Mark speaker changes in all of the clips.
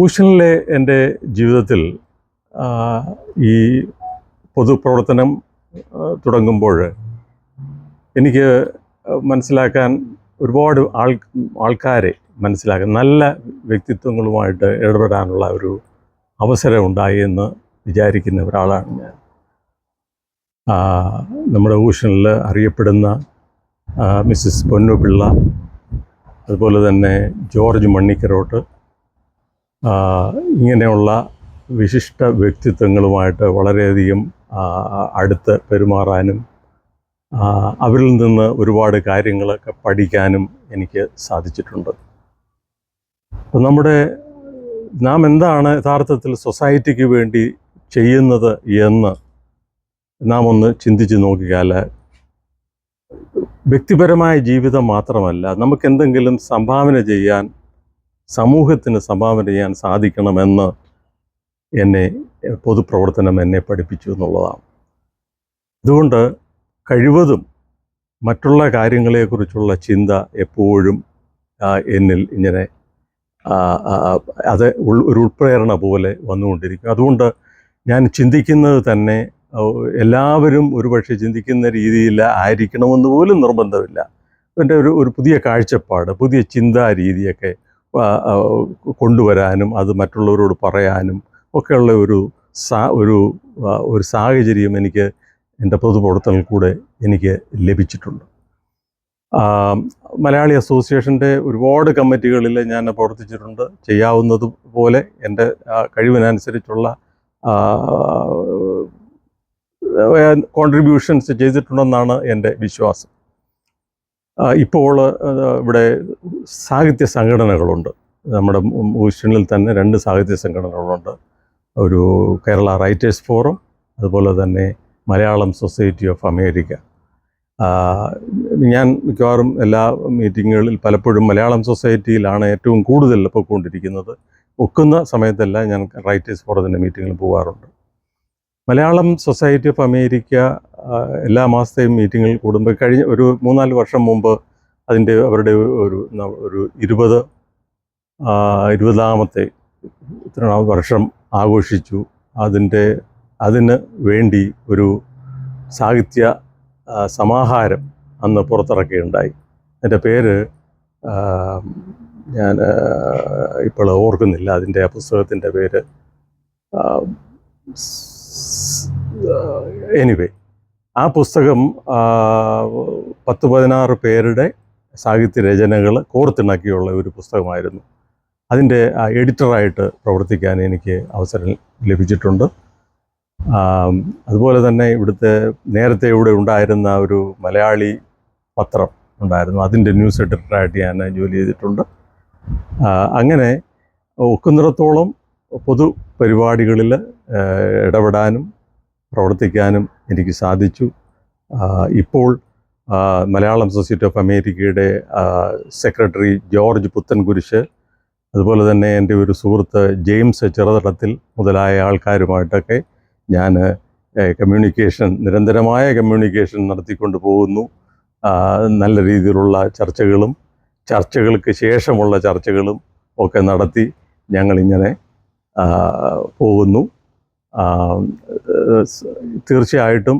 Speaker 1: ഊഷനിലെ എൻ്റെ ജീവിതത്തിൽ ആ, ഈ പൊതുപ്രവർത്തനം തുടങ്ങുമ്പോൾ എനിക്ക് മനസ്സിലാക്കാൻ ഒരുപാട് ആൾക്കാരെ മനസ്സിലാക്കാൻ നല്ല വ്യക്തിത്വങ്ങളുമായിട്ട് ഇടപെടാനുള്ള ഒരു അവസരം ഉണ്ടായി എന്ന് വിചാരിക്കുന്ന ഒരാളാണ് ഞാൻ. ആ, നമ്മുടെ ഊഷനിൽ അറിയപ്പെടുന്ന മിസ്സിസ് പൊന്നുപിള്ള, അതുപോലെ തന്നെ ജോർജ് മണ്ണിക്കരോട്ട്, ഇങ്ങനെയുള്ള വിശിഷ്ട വ്യക്തിത്വങ്ങളുമായിട്ട് വളരെയധികം അടുത്ത് പെരുമാറാനും അവരിൽ നിന്ന് ഒരുപാട് കാര്യങ്ങളൊക്കെ പഠിക്കാനും എനിക്ക് സാധിച്ചിട്ടുണ്ട്. അപ്പം നാം എന്താണ് യഥാർത്ഥത്തിൽ സൊസൈറ്റിക്ക് വേണ്ടി ചെയ്യുന്നത് എന്ന് നാം ഒന്ന് ചിന്തിച്ച് നോക്കിയാൽ, വ്യക്തിപരമായ ജീവിതം മാത്രമല്ല, നമുക്കെന്തെങ്കിലും സമൂഹത്തിന് സംഭാവന ചെയ്യാൻ സാധിക്കണമെന്ന് പൊതുപ്രവർത്തനം എന്നെ പഠിപ്പിച്ചു എന്നുള്ളതാണ്. അതുകൊണ്ട് കഴിവതും മറ്റുള്ള കാര്യങ്ങളെക്കുറിച്ചുള്ള ചിന്ത എപ്പോഴും എന്നിൽ ഇങ്ങനെ അത് ഒരു ഉൾപ്രേരണ പോലെ വന്നുകൊണ്ടിരിക്കും. അതുകൊണ്ട് ഞാൻ ചിന്തിക്കുന്നത് തന്നെ എല്ലാവരും ഒരുപക്ഷെ ചിന്തിക്കുന്ന രീതിയിൽ ആയിരിക്കണമെന്ന് പോലും നിർബന്ധമില്ല. എൻ്റെ ഒരു പുതിയ കാഴ്ചപ്പാട്, പുതിയ ചിന്താ രീതിയൊക്കെ കൊണ്ടുവരാനും അത് മറ്റുള്ളവരോട് പറയാനും ഒക്കെയുള്ള ഒരു സാഹചര്യം എനിക്ക് എൻ്റെ പൊതുപ്രവർത്തനത്തിൽ കൂടെ എനിക്ക് ലഭിച്ചിട്ടുണ്ട്. മലയാളി അസോസിയേഷൻ്റെ ഒരുപാട് കമ്മിറ്റികളിൽ ഞാൻ പ്രവർത്തിച്ചിട്ടുണ്ട്. ചെയ്യാവുന്നതുപോലെ എൻ്റെ കഴിവിനനുസരിച്ചുള്ള കോൺട്രിബ്യൂഷൻസ് ചെയ്തിട്ടുണ്ടെന്നാണ് എൻ്റെ വിശ്വാസം. ഇപ്പോൾ ഇവിടെ സാഹിത്യ സംഘടനകളുണ്ട്. നമ്മുടെ ഊഷനിൽ തന്നെ 2 സാഹിത്യ സംഘടനകളുണ്ട്. ഒരു കേരള റൈറ്റേഴ്സ് ഫോറം, അതുപോലെ തന്നെ മലയാളം സൊസൈറ്റി ഓഫ് അമേരിക്ക. ഞാൻ മിക്കവാറും എല്ലാ മീറ്റിങ്ങുകളിൽ പലപ്പോഴും മലയാളം സൊസൈറ്റിയിലാണ് ഏറ്റവും കൂടുതൽ പോയിക്കൊണ്ടിരിക്കുന്നത്. ഒക്കുന്ന സമയത്തെല്ലാം ഞാൻ റൈറ്റേഴ്സ് ഫോറത്തിൻ്റെ മീറ്റിങ്ങിൽ പോകാറുണ്ട്. മലയാളം സൊസൈറ്റി ഓഫ് അമേരിക്ക എല്ലാ മാസത്തെയും മീറ്റിങ്ങിൽ കൂടുമ്പോൾ കഴിഞ്ഞ ഒരു 3-4 വർഷം മുമ്പ് അവരുടെ ഒരു 20ാമത്തെ വർഷം ആഘോഷിച്ചു. അതിന് വേണ്ടി ഒരു സാഹിത്യ സമാഹാരം അന്ന് പുറത്തിറക്കുകയുണ്ടായി. എൻ്റെ പേര് ഞാൻ ഇപ്പോൾ ഓർക്കുന്നില്ല. അതിൻ്റെ ആ പുസ്തകത്തിൻ്റെ പേര് എനിവേ, ആ പുസ്തകം 10-16 പേരുടെ സാഹിത്യരചനകൾ കോർത്തിണക്കിയുള്ള ഒരു പുസ്തകമായിരുന്നു. അതിൻ്റെ എഡിറ്ററായിട്ട് പ്രവർത്തിക്കാൻ എനിക്ക് അവസരം ലഭിച്ചിട്ടുണ്ട്. അതുപോലെ തന്നെ നേരത്തെ ഇവിടെ ഉണ്ടായിരുന്ന ഒരു മലയാളി പത്രം ഉണ്ടായിരുന്നു. അതിൻ്റെ ന്യൂസ് എഡിറ്ററായിട്ട് ഞാൻ ജോലി ചെയ്തിട്ടുണ്ട്. അങ്ങനെ ഒക്കുന്നിടത്തോളം പൊതുപരിപാടികളിൽ ഇടപെടാനും പ്രവർത്തിക്കാനും എനിക്ക് സാധിച്ചു. ഇപ്പോൾ മലയാളം സൊസൈറ്റി ഓഫ് അമേരിക്കയുടെ സെക്രട്ടറി ജോർജ് പുത്തൻകുരിശ്, അതുപോലെ തന്നെ എൻ്റെ ഒരു സുഹൃത്ത് ജെയിംസ് ചെറുതടത്തിൽ മുതലായ ആൾക്കാരുമായിട്ടൊക്കെ ഞാൻ നിരന്തരമായ കമ്മ്യൂണിക്കേഷൻ നടത്തിക്കൊണ്ട് പോകുന്നു. നല്ല രീതിയിലുള്ള ചർച്ചകൾക്ക് ശേഷമുള്ള ചർച്ചകളും ഒക്കെ നടത്തി ഞങ്ങളിങ്ങനെ പോകുന്നു. തീർച്ചയായിട്ടും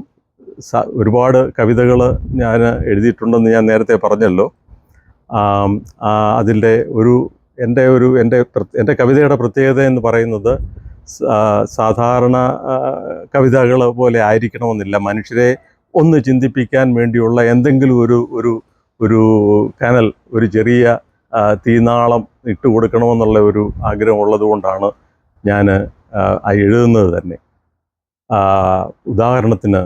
Speaker 1: ഒരുപാട് കവിതകൾ ഞാൻ എഴുതിയിട്ടുണ്ടെന്ന് ഞാൻ നേരത്തെ പറഞ്ഞല്ലോ. അതിൻ്റെ എൻ്റെ കവിതയുടെ പ്രത്യേകത എന്ന് പറയുന്നത് സാധാരണ കവിതകൾ പോലെ ആയിരിക്കണമെന്നില്ല. മനുഷ്യരെ ഒന്ന് ചിന്തിപ്പിക്കാൻ വേണ്ടിയുള്ള എന്തെങ്കിലും ഒരു കനൽ, ഒരു ചെറിയ തീനാളം ഇട്ടുകൊടുക്കണമെന്നുള്ള ഒരു ആഗ്രഹമുള്ളത് കൊണ്ടാണ് ഞാൻ എഴുതുന്നത് തന്നെ. ഉദാഹരണത്തിന്,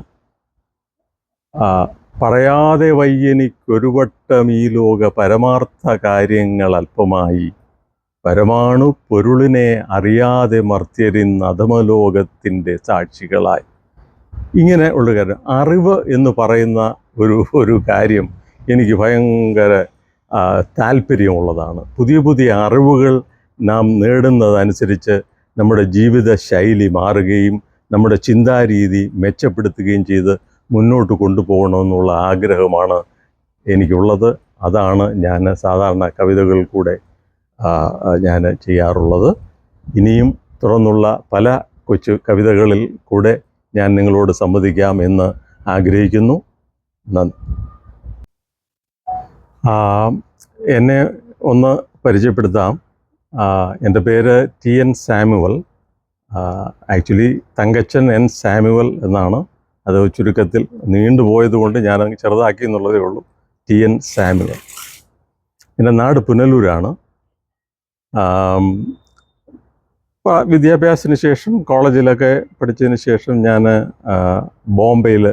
Speaker 1: പറയാതെ വയ്യനിക്കൊരു വട്ടം ഈ ലോക പരമാർത്ഥ കാര്യങ്ങൾ അല്പമായി, പരമാണു പൊരുളിനെ അറിയാതെ മർത്യരിന്ന് അധമലോകത്തിൻ്റെ സാക്ഷികളായി. ഇങ്ങനെ ഉള്ള കാര്യം, അറിവ് എന്ന് പറയുന്ന ഒരു കാര്യം എനിക്ക് ഭയങ്കര താല്പര്യമുള്ളതാണ്. പുതിയ പുതിയ അറിവുകൾ നാം നേടുന്നതനുസരിച്ച് നമ്മുടെ ജീവിത ശൈലി മാറുകയും നമ്മുടെ ചിന്താരീതി മെച്ചപ്പെടുത്തുകയും ചെയ്ത് മുന്നോട്ട് കൊണ്ടുപോകണമെന്നുള്ള ആഗ്രഹമാണ് എനിക്കുള്ളത്. അതാണ് ഞാൻ സാധാരണ കവിതകളിൽ കൂടെ ഞാൻ ചെയ്യാറുള്ളത്. ഇനിയും തുടർന്നുള്ള പല കൊച്ചു കവിതകളിൽ കൂടെ ഞാൻ നിങ്ങളോട് സംവദിക്കാം എന്ന് ആഗ്രഹിക്കുന്നു. നന്ദി. എന്നെ ഒന്ന് പരിചയപ്പെടുത്താം. എൻ്റെ പേര് TN Samuel. Actually Thankachan N Samuel എന്നാണ്. അത് ചുരുക്കത്തിൽ നീണ്ടുപോയതുകൊണ്ട് ഞാൻ ചെറുതാക്കി എന്നുള്ളതേ ഉള്ളൂ. TN Samuel. എൻ്റെ നാട് പുനലൂരാണ്. വിദ്യാഭ്യാസത്തിന് ശേഷം കോളേജിലൊക്കെ പഠിച്ചതിന് ശേഷം ഞാൻ ബോംബെയിൽ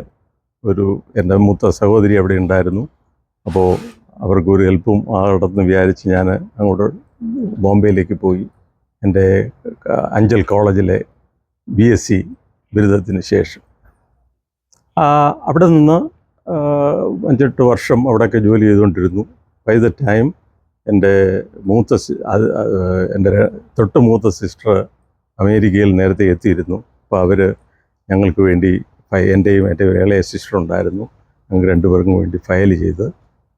Speaker 1: എൻ്റെ മൂത്ത സഹോദരി അവിടെ ഉണ്ടായിരുന്നു. അപ്പോൾ അവർക്കൊരു ഹെൽപ്പും ആകട്ടെന്ന് വിചാരിച്ച് ഞാൻ അങ്ങോട്ട് ബോംബെയിലേക്ക് പോയി. എൻ്റെ അഞ്ചൽ കോളേജിലെ BSc ബിരുദത്തിന് ശേഷം അവിടെ നിന്ന് 5-8 വർഷം അവിടെയൊക്കെ ജോലി ചെയ്തുകൊണ്ടിരുന്നു. ബൈ ദ ടൈം എൻ്റെ തൊട്ട് മൂത്ത സിസ്റ്റർ അമേരിക്കയിൽ നേരത്തെ എത്തിയിരുന്നു. അപ്പോൾ അവർ ഞങ്ങൾക്ക് വേണ്ടി എൻ്റെയും എൻ്റെ ഇളയ സിസ്റ്റർ ഉണ്ടായിരുന്നു. ഞങ്ങൾ രണ്ടുപേർക്കും വേണ്ടി ഫയൽ ചെയ്ത്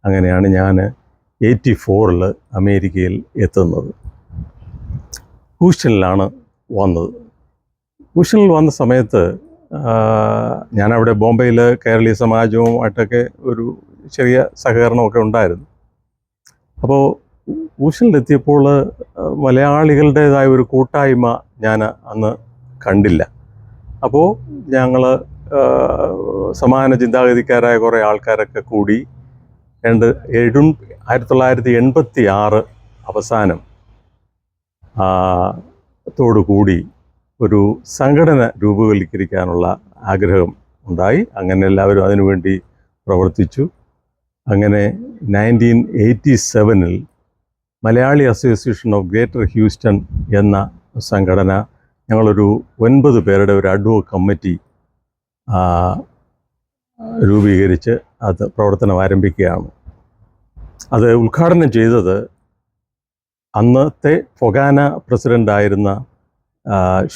Speaker 1: അങ്ങനെയാണ് ഞാൻ 84 അമേരിക്കയിൽ എത്തുന്നത്. ഹൂസ്റ്റണിലാണ് വന്നത്. ഹൂസ്റ്റണിൽ വന്ന സമയത്ത് ഞാനവിടെ ബോംബെയിൽ കേരളീയ സമാജവുമായിട്ടൊക്കെ ഒരു ചെറിയ സഹകരണമൊക്കെ ഉണ്ടായിരുന്നു. അപ്പോൾ ഹൂസ്റ്റണിലെത്തിയപ്പോൾ മലയാളികളുടേതായ ഒരു കൂട്ടായ്മ ഞാൻ അന്ന് കണ്ടില്ല. അപ്പോൾ ഞങ്ങൾ സമാന ചിന്താഗതിക്കാരായ കുറേ ആൾക്കാരൊക്കെ കൂടി 1986 അവസാനം ത്തോടുകൂടി ഒരു സംഘടന രൂപവൽക്കരിക്കാനുള്ള ആഗ്രഹം ഉണ്ടായി. അങ്ങനെ എല്ലാവരും അതിനുവേണ്ടി പ്രവർത്തിച്ചു. അങ്ങനെ 1987 Malayali association of greater Houston എന്ന സംഘടന ഞങ്ങളൊരു 9 പേരുടെ ഒരു അഡ്വോക്ക് കമ്മിറ്റി രൂപീകരിച്ച് അത് പ്രവർത്തനം ആരംഭിക്കുകയാണ്. അത് ഉദ്ഘാടനം ചെയ്തത് അന്നത്തെ ഫൊഗാന പ്രസിഡൻ്റായിരുന്ന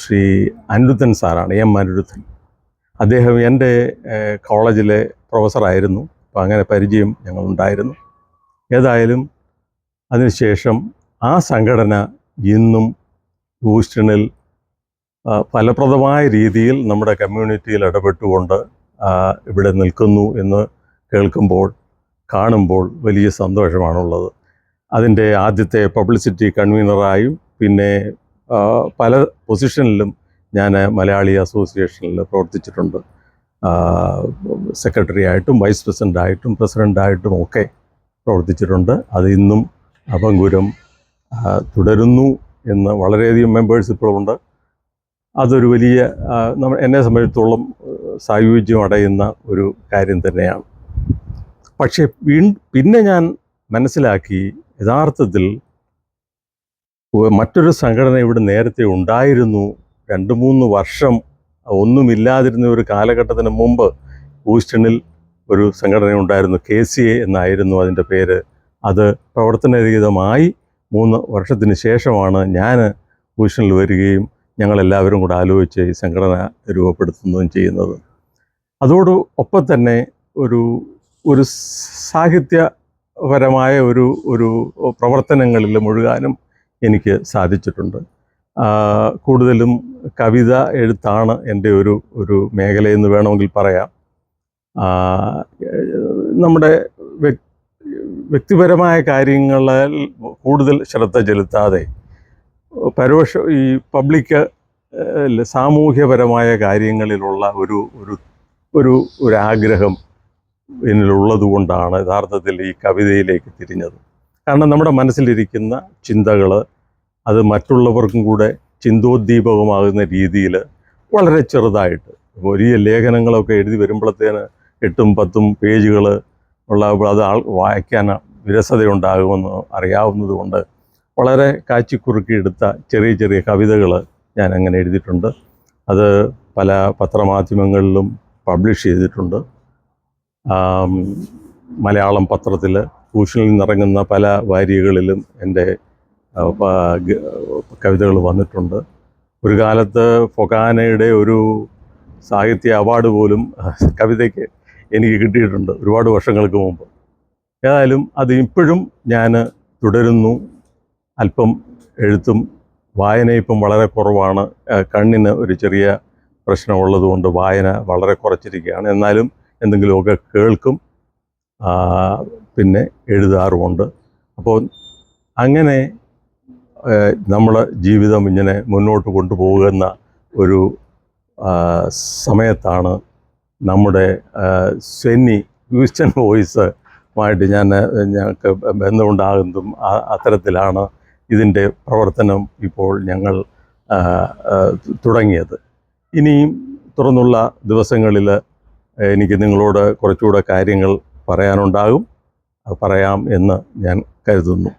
Speaker 1: ശ്രീ അനിരുദ്ധൻ സാറാണ്, M. അനിരുദ്ധൻ. അദ്ദേഹം എൻ്റെ കോളേജിലെ പ്രൊഫസറായിരുന്നു. അപ്പോൾ അങ്ങനെ പരിചയം ഞങ്ങളുണ്ടായിരുന്നു. ഏതായാലും അതിനുശേഷം ആ സംഘടന ഇന്നും ഹൂസ്റ്റണിൽ ഫലപ്രദമായ രീതിയിൽ നമ്മുടെ കമ്മ്യൂണിറ്റിയിൽ ഇടപെട്ടുകൊണ്ട് ഇവിടെ നിൽക്കുന്നു എന്ന് കേൾക്കുമ്പോൾ കാണുമ്പോൾ വലിയ സന്തോഷമാണുള്ളത്. അതിൻ്റെ ആദ്യത്തെ പബ്ലിസിറ്റി കൺവീനറായും പിന്നെ പല പൊസിഷനിലും ഞാൻ മലയാളി അസോസിയേഷനിൽ പ്രവർത്തിച്ചിട്ടുണ്ട്. സെക്രട്ടറി ആയിട്ടും വൈസ് പ്രസിഡൻ്റായിട്ടും പ്രസിഡൻ്റായിട്ടും ഒക്കെ പ്രവർത്തിച്ചിട്ടുണ്ട്. അത് ഇന്നും അഭംഗുരം തുടരുന്നു എന്ന് വളരെയധികം മെമ്പേഴ്സ് ഇപ്പോഴുണ്ട്. അതൊരു വലിയ എന്നെ സംബന്ധിച്ചിടത്തോളം സായുജ്യം അടയുന്ന ഒരു കാര്യം തന്നെയാണ്. പക്ഷേ പിന്നെ ഞാൻ മനസ്സിലാക്കി, യഥാർത്ഥത്തിൽ മറ്റൊരു സംഘടന ഇവിടെ നേരത്തെ ഉണ്ടായിരുന്നു. 2-3 വർഷം ഒന്നുമില്ലാതിരുന്ന ഒരു കാലഘട്ടത്തിന് മുമ്പ് ഹൂസ്റ്റണിൽ ഒരു സംഘടന ഉണ്ടായിരുന്നു. KCA എന്നായിരുന്നു അതിൻ്റെ പേര്. അത് പ്രവർത്തനരഹിതമായി 3 വർഷത്തിന് ശേഷമാണ് ഞാൻ ഹൂസ്റ്റണിൽ വരികയും ഞങ്ങളെല്ലാവരും കൂടെ ആലോചിച്ച് ഈ സംഘടന രൂപപ്പെടുത്തുന്നതും ചെയ്യുന്നത്. അതോടൊപ്പം തന്നെ ഒരു സാഹിത്യപരമായ ഒരു പ്രവർത്തനങ്ങളിൽ മുഴുകാനും എനിക്ക് സാധിച്ചിട്ടുണ്ട്. കൂടുതലും കവിത എഴുത്താണ് എൻ്റെ ഒരു മേഖലയെന്ന് വേണമെങ്കിൽ പറയാം. നമ്മുടെ വ്യക്തിപരമായ കാര്യങ്ങളിൽ കൂടുതൽ ശ്രദ്ധ ചെലുത്താതെ ഈ പബ്ലിക് സാമൂഹ്യപരമായ കാര്യങ്ങളിലുള്ള ഒരു ആഗ്രഹം എന്നിലുള്ളത് കൊണ്ടാണ് യഥാർത്ഥത്തിൽ ഈ കവിതയിലേക്ക് തിരിഞ്ഞത്. കാരണം നമ്മുടെ മനസ്സിലിരിക്കുന്ന ചിന്തകൾ അത് മറ്റുള്ളവർക്കും കൂടെ ചിന്തോദ്ദീപകമാകുന്ന രീതിയിൽ വളരെ ചെറുതായിട്ട്, വലിയ ലേഖനങ്ങളൊക്കെ എഴുതി വരുമ്പോഴത്തേന് 8-10 പേജുകൾ ഉള്ളപ്പോൾ അത് വായിക്കാൻ വിരസതയുണ്ടാകുമെന്ന് അറിയാവുന്നത് കൊണ്ട് വളരെ കാച്ചിക്കുറുക്കിയെടുത്ത ചെറിയ ചെറിയ കവിതകൾ ഞാൻ അങ്ങനെ എഴുതിയിട്ടുണ്ട്. അത് പല പത്രമാധ്യമങ്ങളിലും പബ്ലിഷ് ചെയ്തിട്ടുണ്ട്. മലയാളം പത്രത്തിൽ ഹൂസ്റ്റണിൽ നിന്നിറങ്ങുന്ന പല വാരികകളിലും എൻ്റെ കവിതകൾ വന്നിട്ടുണ്ട്. ഒരു കാലത്ത് ഫൊഗാനയുടെ ഒരു സാഹിത്യ അവാർഡ് പോലും കവിതയ്ക്ക് എനിക്ക് കിട്ടിയിട്ടുണ്ട്, ഒരുപാട് വർഷങ്ങൾക്ക് മുമ്പ്. ഏതായാലും അത് ഇപ്പോഴും ഞാൻ തുടരുന്നു. അല്പം എഴുത്തും വായന ഇപ്പം വളരെ കുറവാണ്. കണ്ണിന് ഒരു ചെറിയ പ്രശ്നമുള്ളതുകൊണ്ട് വായന വളരെ കുറച്ചിരിക്കുകയാണ്. എന്നാലും എന്തെങ്കിലുമൊക്കെ കേൾക്കും, പിന്നെ എഴുതാറുമുണ്ട്. അപ്പോൾ അങ്ങനെ നമ്മുടെ ജീവിതം ഇങ്ങനെ മുന്നോട്ട് കൊണ്ടുപോകുന്ന ഒരു സമയത്താണ് നമ്മുടെ സെന്നി ക്രിസ്ത്യൻ വോയിസുമായിട്ട് ഞങ്ങൾക്ക് ബന്ധമുണ്ടാകുന്നതും അത്തരത്തിലാണ് ഇതിൻ്റെ പ്രവർത്തനം ഇപ്പോൾ ഞങ്ങൾ തുടങ്ങിയത്. ഇനിയും തുറന്നുള്ള ദിവസങ്ങളിൽ എനിക്ക് നിങ്ങളോട് കുറച്ചുകൂടെ കാര്യങ്ങൾ പറയാനുണ്ടാകും. അത് പറയാം എന്ന് ഞാൻ കരുതുന്നു.